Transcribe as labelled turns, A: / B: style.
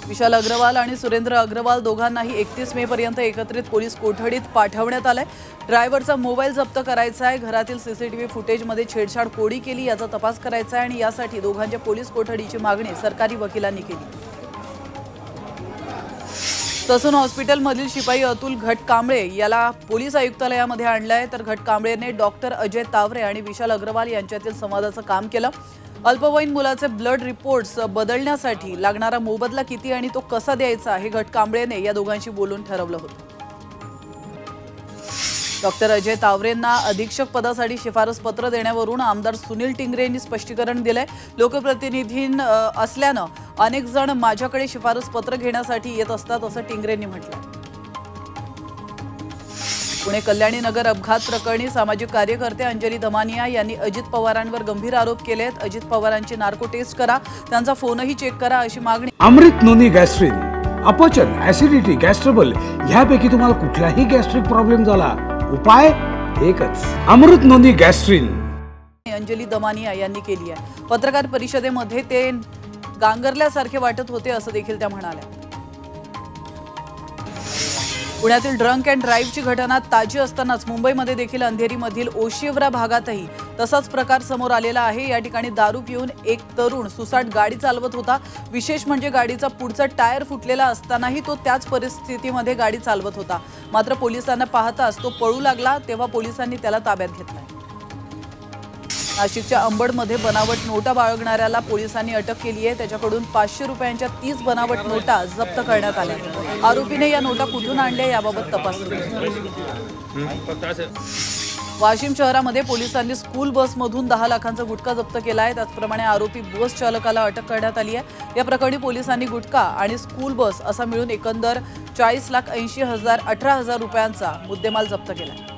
A: विशाल अग्रवाल आणि सुरेंद्र अग्रवाल दोघांनाही 31 मे पर्यंत एकत्रित पोलीस कोठडीत पाठवण्यात आलंय। ड्रायव्हरचा मोबाईल जप्त करायचा आहे, घरातील सीसीटीव्ही फुटेजमध्ये छेडछाड कोणी केली याचा तपास करायचा आहे आणि यासाठी दोघांच्या पोलीस कोठडीची मागणी सरकारी वकिलांनी केली। ससून हॉस्पिटलमधील शिपाई अतुल घटकांबळे याला पोलीस आयुक्तालयामध्ये आणलाय, तर घटकांबळेने डॉक्टर अजय तावरे आणि विशाल अग्रवाल यांच्यातील संवादाचं काम केलं। अल्पवयीन मुलाचे ब्लड रिपोर्ट्स बदलण्यासाठी लागणारा मोबदला किती आणि तो कसा द्यायचा हे घटकांबळेने या दोघांशी बोलून ठरवलं होतं। डॉक्टर अजय तावरेंना अधीक्षक पदासाठी शिफारस पत्र देण्यावरून आमदार सुनील टिंगरे यांनी स्पष्टीकरण दिलंय। लोकप्रतिनिधी असल्यानं अनेक जण माझ्याकडे शिफारस पत्र घेण्यासाठी येत असतात असं टिंगरेंनी म्हटलं। पुणे कल्याणी नगर अपघात प्रकरणी सामाजिक कार्यकर्ते अंजली दमानिया यांनी अजित पवारांवर गंभीर आरोप केलेत। अजित पवारांची नार्को टेस्ट करा, त्यांचा फोनही चेक करा अशी मागणी।
B: अमृत नोनी गॅस्ट्रिन, अपचन, ऍसिडिटी, गॅस्ट्रबल ह्यापैकी तुम्हाला कुठलाही गॅस्ट्रिक प्रॉब्लेम झाला, उपाय एकच, अमृत नोनी गॅस्ट्रिन।
A: अंजली दमानिया यांनी केली आहे। पत्रकार परिषदेमध्ये ते गांगरल्यासारखे वाटत होते असं देखील त्या म्हणाल्या। पुण्यातील ड्रंक अँड ड्राईव्हची घटना ताजी असतानाच मुंबईमध्ये देखील अंधेरीमधील ओशिवरा भागातही तसाच प्रकार समोर आलेला आहे। या ठिकाणी दारू पिऊन एक तरुण सुसाट गाडी चालवत होता। विशेष म्हणजे गाडीचा पुढचा टायर फुटलेला असतानाही तो त्याच परिस्थितीमध्ये गाडी चालवत होता। मात्र पोलिसांना पाहताच तो पळू लागला, तेव्हा पोलिसांनी त्याला ताब्यात घेतलं। नाशिकच्या अंबडमध्ये बनावट नोटा बाळगणाऱ्याला पोलिसांनी अटक केली आहे। त्याच्याकडून 500 रुपयांच्या 30 बनावट नोटा जप्त करण्यात आल्या। आरोपीने या नोटा कुठून आणल्या याबाबत तपास सुरू आहे। वाशिम शहरामध्ये पोलिसांनी स्कूल बसमधून 10 लाखांचा गुटखा जप्त केला आहे। त्याचप्रमाणे आरोपी बस चालकाला अटक करण्यात आली आहे। या प्रकरणी पोलिसांनी गुटखा आणि स्कूल बस असा मिळून एकंदर 40,80,018 रुपयांचा मुद्देमाल जप्त केला।